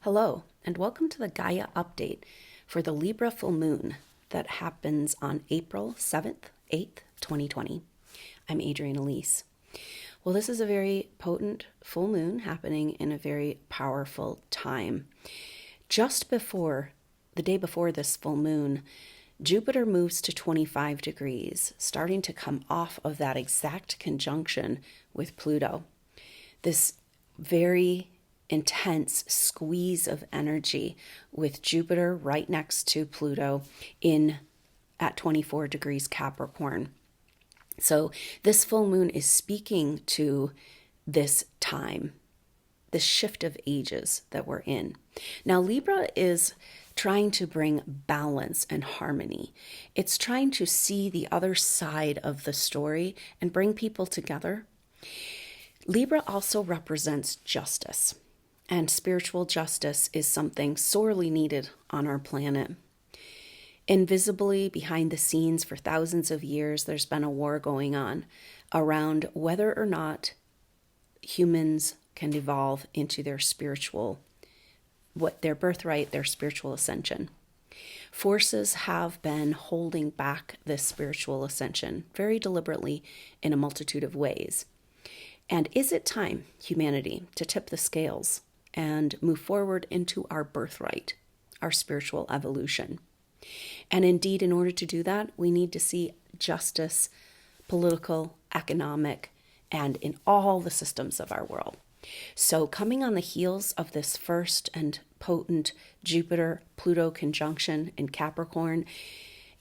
Hello, and welcome to the Gaia update for the Libra Full Moon that happens on April 7th, 8th, 2020. I'm Adrienne Elise. Well, this is a very potent full moon happening in a very powerful time. Just before, the day before this full moon, Jupiter moves to 25 degrees, starting to come off of that exact conjunction with Pluto. This very intense squeeze of energy with Jupiter right next to Pluto at 24 degrees Capricorn. So this full moon is speaking to this time, this shift of ages that we're in. Now, Libra is trying to bring balance and harmony. It's trying to see the other side of the story and bring people together. Libra also represents justice, and spiritual justice is something sorely needed on our planet. Invisibly, behind the scenes for thousands of years, there's been a war going on around whether or not humans can evolve into their spiritual, their birthright, their spiritual ascension. Forces have been holding back this spiritual ascension very deliberately in a multitude of ways. And is it time, humanity, to tip the scales and move forward into our birthright, our spiritual evolution? And indeed, in order to do that, we need to see justice, political, economic, and in all the systems of our world. So coming on the heels of this first and potent Jupiter-Pluto conjunction in Capricorn,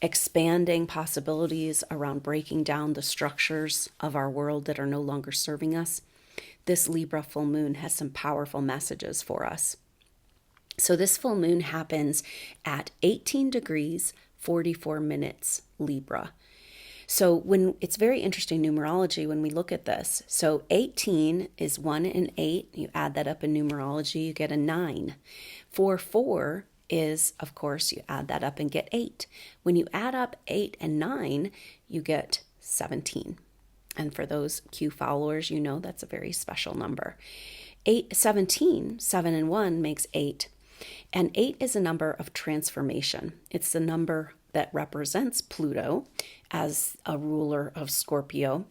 expanding possibilities around breaking down the structures of our world that are no longer serving us, this Libra full moon has some powerful messages for us. So this full moon happens at 18 degrees, 44 minutes Libra. So it's very interesting numerology when we look at this. So 18 is 1 and 8. You add that up in numerology, you get a 9. 4 is, of course, you add that up and get 8. When you add up 8 and 9, you get 17. And for those Q followers, you know that's a very special number. 17, 7 and 1 makes 8. And 8 is a number of transformation. It's the number that represents Pluto as a ruler of Scorpio.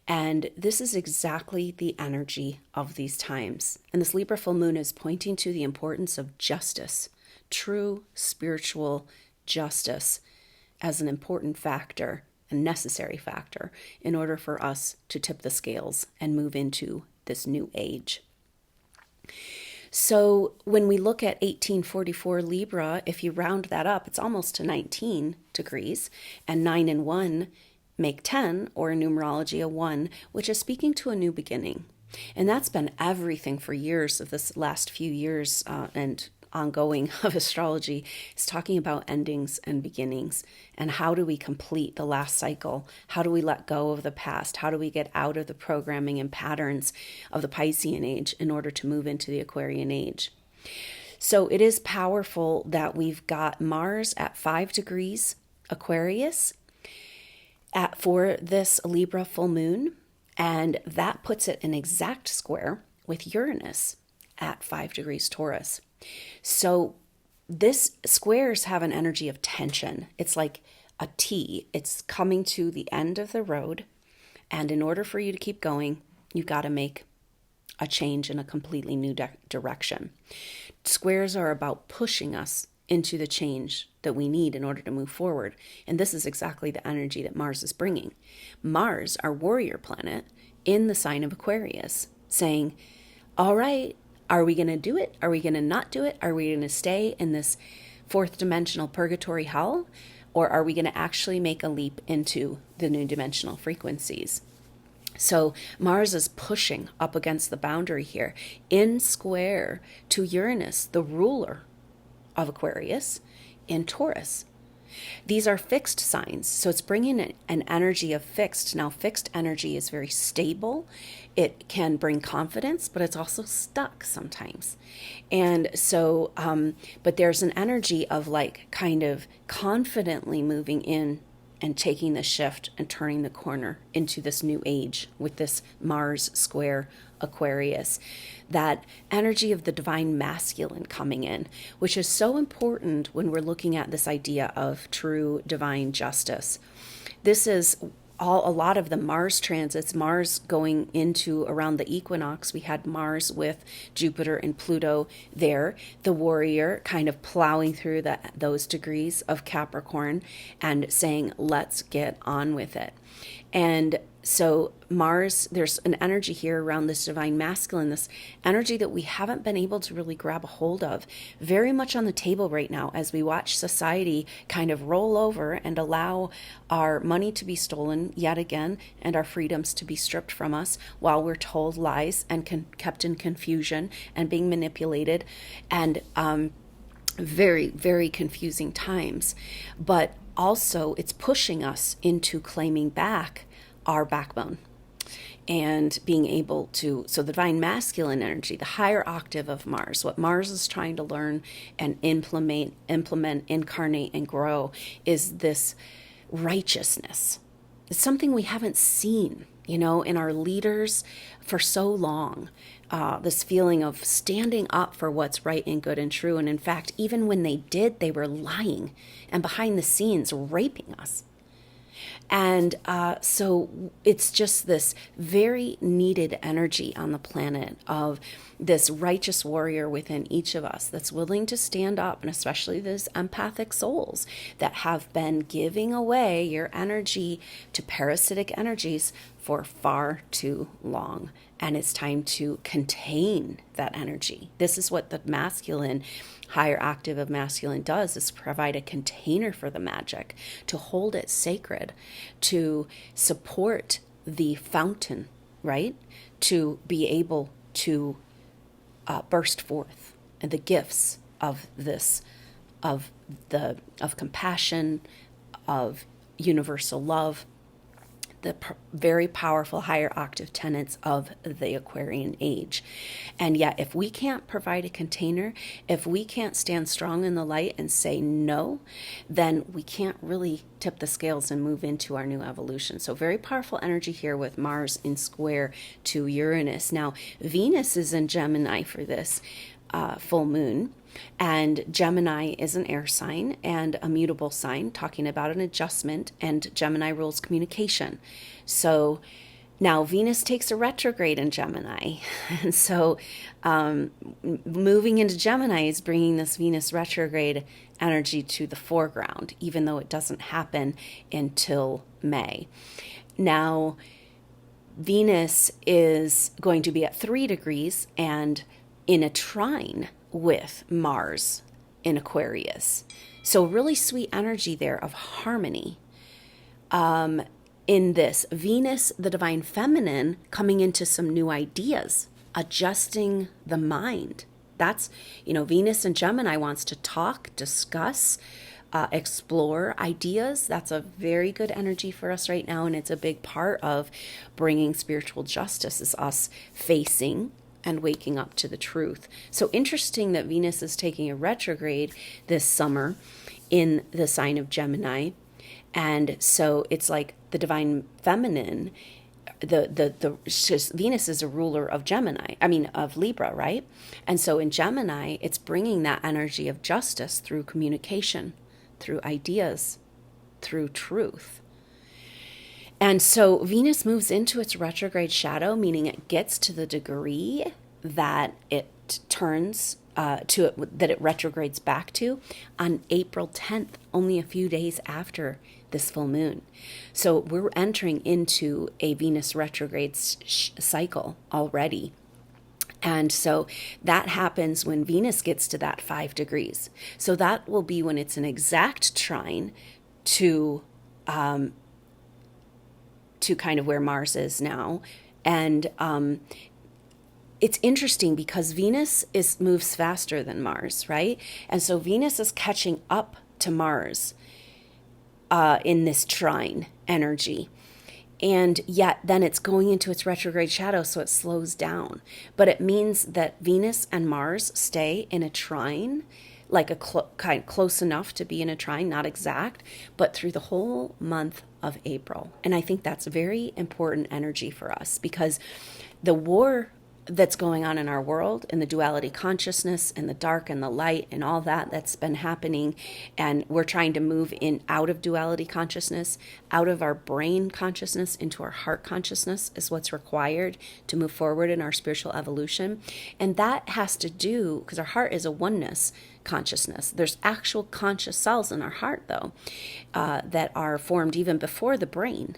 And this is exactly the energy of these times. And this Libra full moon is pointing to the importance of justice, true spiritual justice, as an important factor, a necessary factor, in order for us to tip the scales and move into this new age. So when we look at 1844 Libra, if you round that up, it's almost to 19 degrees, and 9 and 1 make 10, or in numerology, a 1, which is speaking to a new beginning. And that's been everything for years of this last few years and ongoing of astrology, is talking about endings and beginnings, and how do we complete the last cycle? How do we let go of the past? How do we get out of the programming and patterns of the Piscean Age in order to move into the Aquarian Age? So it is powerful that we've got Mars at 5 degrees Aquarius for this Libra full moon, and that puts it in exact square with Uranus at 5 degrees Taurus. So this squares have an energy of tension. It's like a T. It's coming to the end of the road. And in order for you to keep going, you've got to make a change in a completely new direction. Squares are about pushing us into the change that we need in order to move forward. And this is exactly the energy that Mars is bringing. Mars, our warrior planet, in the sign of Aquarius, saying, all right, are we going to do it? Are we going to not do it? Are we going to stay in this fourth dimensional purgatory hell? Or are we going to actually make a leap into the new dimensional frequencies? So Mars is pushing up against the boundary here in square to Uranus, the ruler of Aquarius, in Taurus. These are fixed signs, so it's bringing an energy of fixed. Now, fixed energy is very stable. It can bring confidence, but it's also stuck sometimes. And so, but there's an energy of like kind of confidently moving in and taking the shift and turning the corner into this new age with this Mars square Aquarius, that energy of the divine masculine coming in, which is so important when we're looking at this idea of true divine justice. This is a lot of the Mars transits, Mars going into around the equinox. We had Mars with Jupiter and Pluto there, the warrior kind of plowing through those degrees of Capricorn and saying, let's get on with it. And so Mars, there's an energy here around this divine masculine, this energy that we haven't been able to really grab a hold of, very much on the table right now as we watch society kind of roll over and allow our money to be stolen yet again and our freedoms to be stripped from us while we're told lies and kept in confusion and being manipulated, and very, very confusing times. But also it's pushing us into claiming back our backbone and being able to, so the divine masculine energy, the higher octave of Mars, what Mars is trying to learn and implement, incarnate, and grow is this righteousness. It's something we haven't seen, in our leaders for so long. This feeling of standing up for what's right and good and true. And in fact, even when they did, they were lying and behind the scenes raping us. And so it's just this very needed energy on the planet of this righteous warrior within each of us that's willing to stand up, and especially those empathic souls that have been giving away your energy to parasitic energies for far too long. And it's time to contain that energy. This is what the masculine, higher octave of masculine does, is provide a container for the magic, to hold it sacred, to support the fountain, right? To be able to burst forth the gifts of this, of compassion, of universal love, the very powerful higher octave tenets of the Aquarian age. And yet, if we can't provide a container, if we can't stand strong in the light and say no, then we can't really tip the scales and move into our new evolution. So very powerful energy here with Mars in square to Uranus. Now, Venus is in Gemini for this full moon. And Gemini is an air sign and a mutable sign, talking about an adjustment, and Gemini rules communication. So now Venus takes a retrograde in Gemini. And so moving into Gemini is bringing this Venus retrograde energy to the foreground, even though it doesn't happen until May. Now, Venus is going to be at 3 degrees and in a trine with Mars in Aquarius. So really sweet energy there of harmony. In this, Venus, the divine feminine, coming into some new ideas, adjusting the mind. That's, Venus and Gemini wants to talk, discuss, explore ideas. That's a very good energy for us right now. And it's a big part of bringing spiritual justice, is us facing and waking up to the truth. So interesting that Venus is taking a retrograde this summer in the sign of Gemini. And so it's like the divine feminine, Venus is a ruler of of Libra, right? And so in Gemini, it's bringing that energy of justice through communication, through ideas, through truth. And so Venus moves into its retrograde shadow, meaning it gets to the degree that it turns that it retrogrades back to on April 10th, only a few days after this full moon. So we're entering into a Venus retrograde cycle already. And so that happens when Venus gets to that 5 degrees. So that will be when it's an exact trine to kind of where Mars is now. And it's interesting because Venus moves faster than Mars, right? And so Venus is catching up to Mars in this trine energy. And yet then it's going into its retrograde shadow, so it slows down. But it means that Venus and Mars stay in a trine, like kind of close enough to be in a trine, not exact, but through the whole month of April. And I think that's very important energy for us, because the war that's going on in our world, in the duality consciousness and the dark and the light and all that that's been happening. And we're trying to move in out of duality consciousness, out of our brain consciousness into our heart consciousness is what's required to move forward in our spiritual evolution. And that has to do, because our heart is a oneness consciousness. There's actual conscious cells in our heart, though, that are formed even before the brain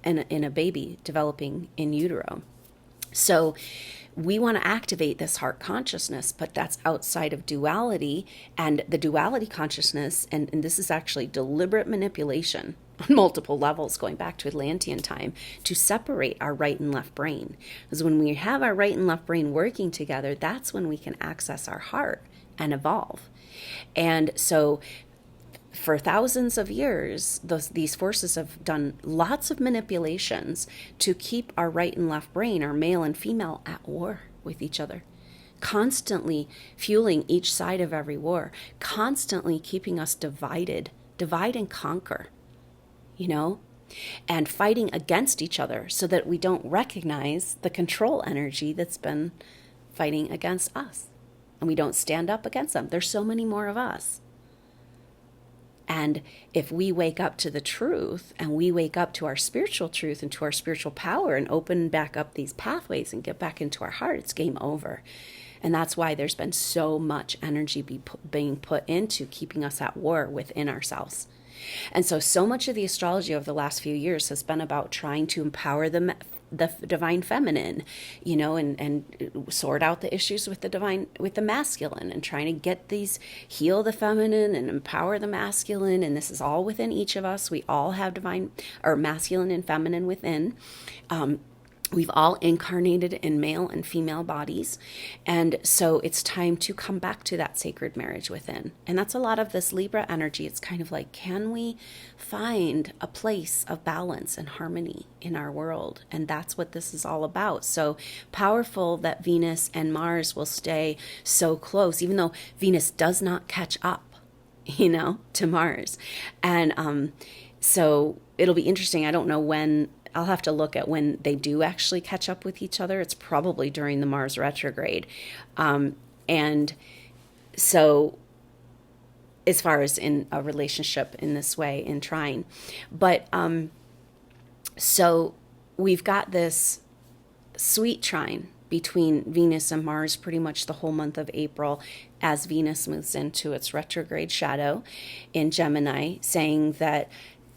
in a baby developing in utero. So we want to activate this heart consciousness, but that's outside of duality. And the duality consciousness, and this is actually deliberate manipulation on multiple levels, going back to Atlantean time, to separate our right and left brain. Because when we have our right and left brain working together, that's when we can access our heart and evolve. And so for thousands of years, these forces have done lots of manipulations to keep our right and left brain, our male and female, at war with each other, constantly fueling each side of every war, constantly keeping us divided, divide and conquer, and fighting against each other so that we don't recognize the control energy that's been fighting against us. And we don't stand up against them. There's so many more of us. And if we wake up to the truth and we wake up to our spiritual truth and to our spiritual power and open back up these pathways and get back into our heart, it's game over. And that's why there's been so much energy being put into keeping us at war within ourselves. And so much of the astrology over the last few years has been about trying to empower the divine feminine, and sort out the issues with the masculine, and trying to heal the feminine and empower the masculine. And this is all within each of us. We all have divine or masculine and feminine within. We've all incarnated in male and female bodies. And so it's time to come back to that sacred marriage within. And that's a lot of this Libra energy. It's kind of like, can we find a place of balance and harmony in our world? And that's what this is all about. So powerful that Venus and Mars will stay so close, even though Venus does not catch up, to Mars. And so it'll be interesting. I don't know when. I'll have to look at when they do actually catch up with each other. It's probably during the Mars retrograde. And so as far as in a relationship in this way, in trine. But so we've got this sweet trine between Venus and Mars pretty much the whole month of April as Venus moves into its retrograde shadow in Gemini, saying that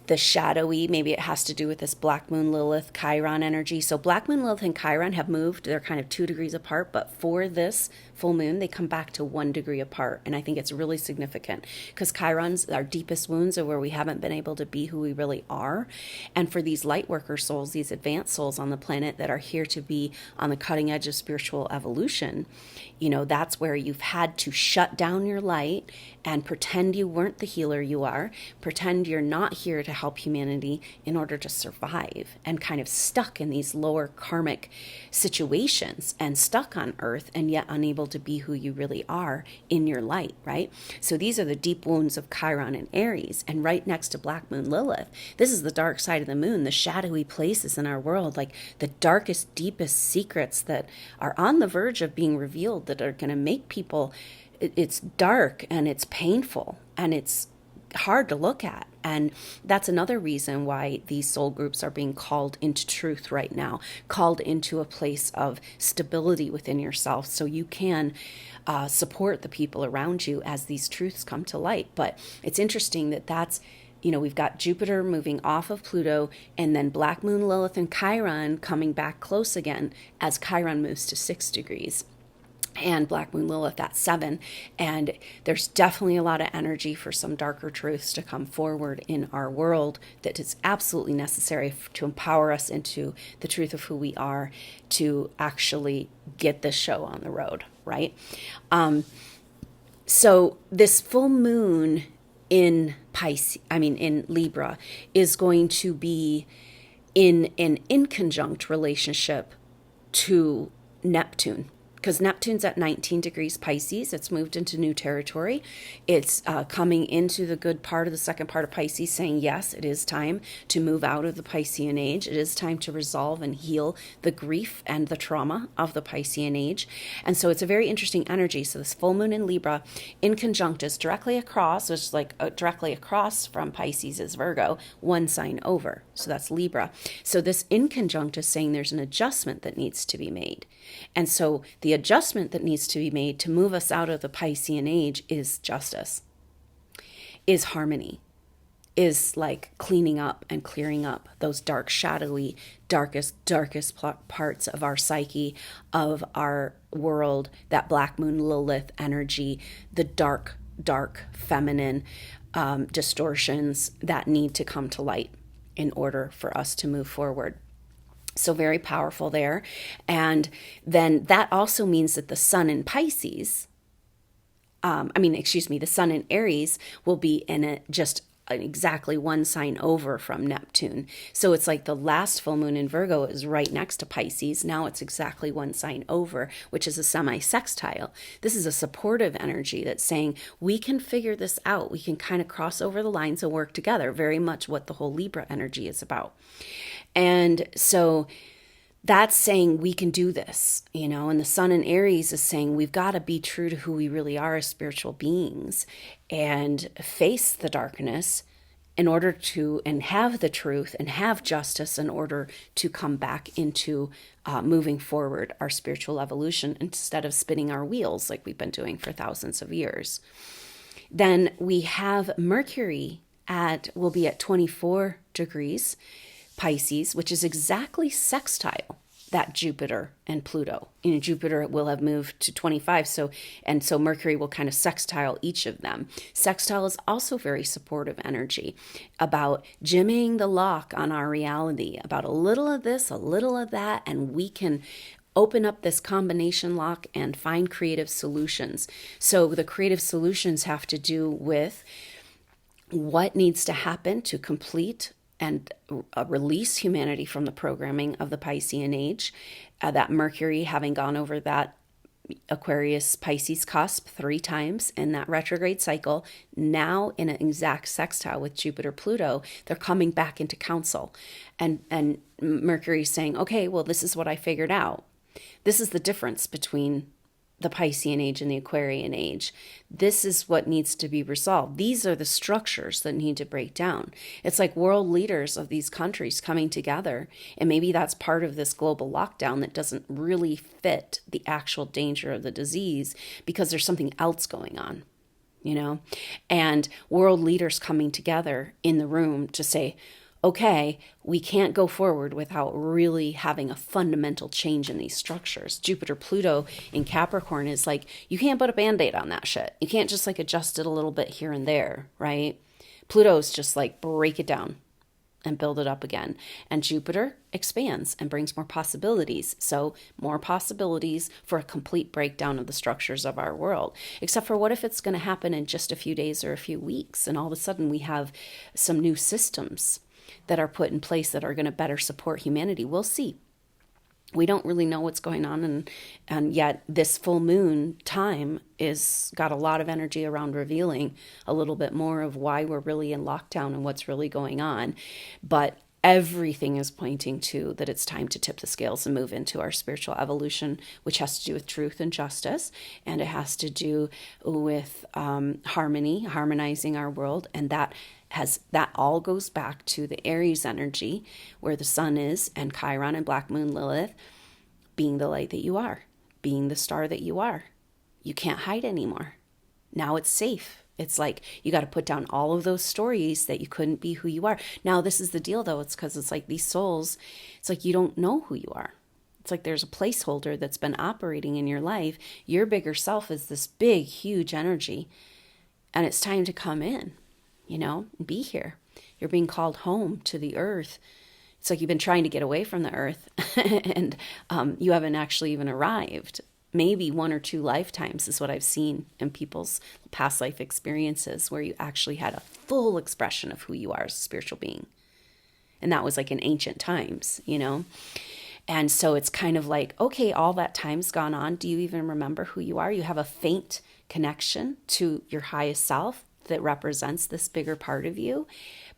the shadowy, maybe it has to do with this Black Moon Lilith Chiron energy. So Black Moon Lilith and Chiron have moved. They're kind of 2 degrees apart, but for this full moon, they come back to 1 degree apart. And I think it's really significant because Chiron's, our deepest wounds are where we haven't been able to be who we really are. And for these light worker souls, these advanced souls on the planet that are here to be on the cutting edge of spiritual evolution, that's where you've had to shut down your light and pretend you weren't the healer you are, pretend you're not here to help humanity in order to survive, and kind of stuck in these lower karmic situations and stuck on earth and yet unable to be who you really are in your light, right? So these are the deep wounds of Chiron and Aries. And right next to Black Moon Lilith, this is the dark side of the moon, the shadowy places in our world, like the darkest, deepest secrets that are on the verge of being revealed that are going to make people, it's dark and it's painful and it's hard to look at. And that's another reason why these soul groups are being called into truth right now, called into a place of stability within yourself so you can support the people around you as these truths come to light. But it's interesting that's, we've got Jupiter moving off of Pluto and then Black Moon Lilith and Chiron coming back close again as Chiron moves to 6 degrees. And Black Moon Lilith at 7. And there's definitely a lot of energy for some darker truths to come forward in our world that is absolutely necessary to empower us into the truth of who we are to actually get this show on the road, right? So this full moon in in Libra is going to be in an inconjunct relationship to Neptune. because Neptune's at 19 degrees Pisces. It's moved into new territory. It's coming into the good part of the second part of Pisces, saying, yes, it is time to move out of the Piscean age. It is time to resolve and heal the grief and the trauma of the Piscean age. And so it's a very interesting energy. So this full moon in Libra, inconjunct, is directly across, which is like directly across from Pisces is Virgo, one sign over. So that's Libra. So this inconjunct is saying there's an adjustment that needs to be made. And so the adjustment that needs to be made to move us out of the Piscean age is justice, is harmony, is like cleaning up and clearing up those dark, shadowy, darkest parts of our psyche, of our world, that black moon Lilith energy, the dark feminine distortions that need to come to light in order for us to move forward. So very powerful there. And then that also means that the sun in Pisces, the sun in Aries will be in just exactly one sign over from Neptune. So it's like the last full moon in Virgo is right next to Pisces. Now it's exactly one sign over, which is a semi-sextile. This is a supportive energy that's saying we can figure this out. We can kind of cross over the lines and work together. Very much what the whole Libra energy is about. And so that's saying we can do this, and the sun in Aries is saying we've got to be true to who we really are as spiritual beings and face the darkness in order to, and have the truth and have justice in order to come back into moving forward our spiritual evolution instead of spinning our wheels like we've been doing for thousands of years. Then we have Mercury will be at 24 degrees Pisces, which is exactly sextile that Jupiter and Pluto. Jupiter will have moved to 25, so Mercury will kind of sextile each of them. Sextile is also very supportive energy about jimmying the lock on our reality, about a little of this, a little of that, and we can open up this combination lock and find creative solutions. So the creative solutions have to do with what needs to happen to complete and release humanity from the programming of the Piscean age, that Mercury having gone over that Aquarius Pisces cusp 3 times in that retrograde cycle, now in an exact sextile with Jupiter Pluto, they're coming back into council. And Mercury's saying, okay, well, this is what I figured out. This is the difference between the Piscean age and the Aquarian age. This is what needs to be resolved. These are the structures that need to break down. It's like world leaders of these countries coming together, and maybe that's part of this global lockdown that doesn't really fit the actual danger of the disease because there's something else going on, and world leaders coming together in the room to say, okay, we can't go forward without really having a fundamental change in these structures. Jupiter Pluto in Capricorn is like, you can't put a Band-Aid on that shit. You can't just like adjust it a little bit here and there, right? Pluto's just like break it down and build it up again. And Jupiter expands and brings more possibilities. So more possibilities for a complete breakdown of the structures of our world. Except for what if it's going to happen in just a few days or a few weeks, and all of a sudden we have some new systems that are put in place that are going to better support humanity. We'll see. We don't really know what's going on, and yet this full moon time is got a lot of energy around revealing a little bit more of why we're really in lockdown and what's really going on. But everything is pointing to that it's time to tip the scales and move into our spiritual evolution, which has to do with truth and justice, and it has to do with harmonizing our world, and that all goes back to the Aries energy, where the sun is, and Chiron and black moon Lilith, being the light that you are, being the star that you are. You can't hide anymore. Now it's safe. It's like you got to put down all of those stories that you couldn't be who you are. Now, this is the deal, though. It's because it's like these souls, it's like you don't know who you are. It's like there's a placeholder that's been operating in your life. Your bigger self is this big, huge energy, and it's time to come in, and be here. You're being called home to the earth. It's like you've been trying to get away from the earth, and you haven't actually even arrived. Maybe 1 or 2 lifetimes is what I've seen in people's past life experiences, where you actually had a full expression of who you are as a spiritual being. And that was like in ancient times, And so it's kind of like, okay, all that time's gone on. Do you even remember who you are? You have a faint connection to your highest self that represents this bigger part of you.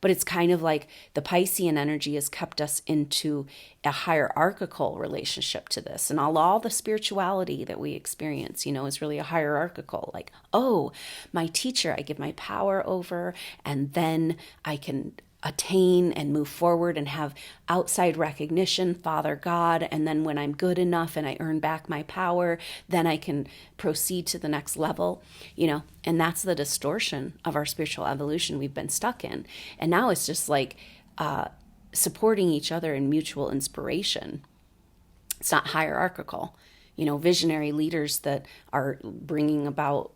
But it's kind of like the Piscean energy has kept us into a hierarchical relationship to this. And all the spirituality that we experience, is really a hierarchical, like, oh, my teacher, I give my power over, and then I can attain and move forward and have outside recognition, Father God. And then when I'm good enough and I earn back my power, then I can proceed to the next level, and that's the distortion of our spiritual evolution we've been stuck in. And now it's just like supporting each other in mutual inspiration. It's not hierarchical. Visionary leaders that are bringing about,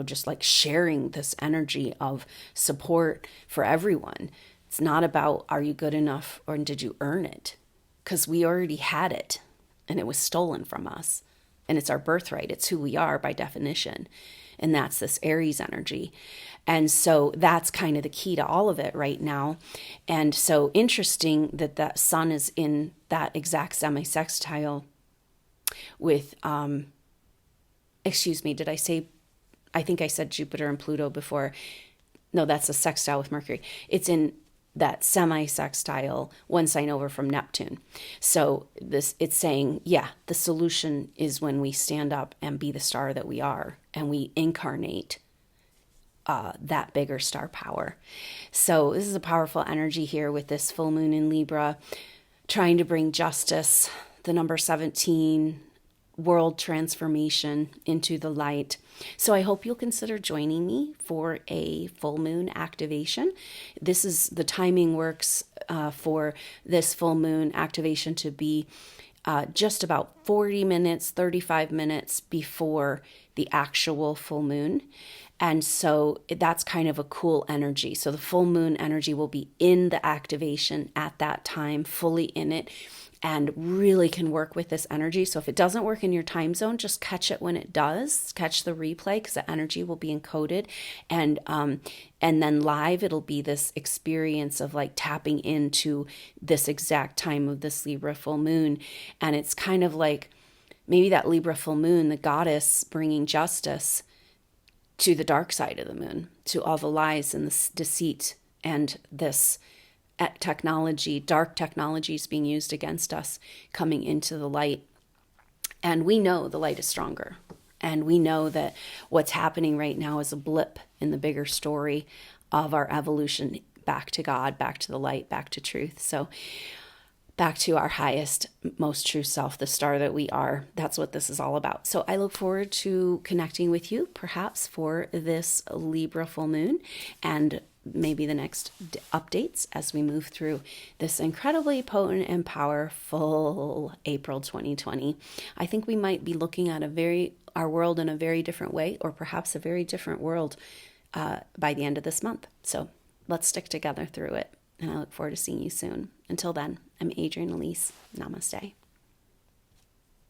just like sharing this energy of support for everyone. It's not about, are you good enough or did you earn it? Because we already had it and it was stolen from us. And it's our birthright. It's who we are by definition. And that's this Aries energy. And so that's kind of the key to all of it right now. And so interesting that the sun is in that exact semi-sextile with, did I say, I think I said Jupiter and Pluto before. No, that's a sextile with Mercury. It's in that semi-sextile, one sign over from Neptune. So it's saying, the solution is when we stand up and be the star that we are, and we incarnate that bigger star power. So this is a powerful energy here with this full moon in Libra, trying to bring justice, the number 17, world transformation into the light. So I hope you'll consider joining me for a full moon activation. The timing works for this full moon activation to be just about 40 minutes, 35 minutes before the actual full moon. And so that's kind of a cool energy. So the full moon energy will be in the activation at that time, fully in it, and really can work with this energy. So if it doesn't work in your time zone, just catch it when it does. Catch the replay, because the energy will be encoded. And then live, it'll be this experience of like tapping into this exact time of this Libra full moon. And it's kind of like maybe that Libra full moon, the goddess bringing justice to the dark side of the moon, to all the lies and this deceit and this technology, dark technologies being used against us, coming into the light. And we know the light is stronger. And we know that what's happening right now is a blip in the bigger story of our evolution back to God, back to the light, back to truth. So back to our highest, most true self, the star that we are. That's what this is all about. So I look forward to connecting with you, perhaps for this Libra full moon, and maybe the next updates as we move through this incredibly potent and powerful April 2020. I think we might be looking at our world in a very different way, or perhaps a very different world by the end of this month. So let's stick together through it. And I look forward to seeing you soon. Until then, I'm Adrienne Elise. Namaste.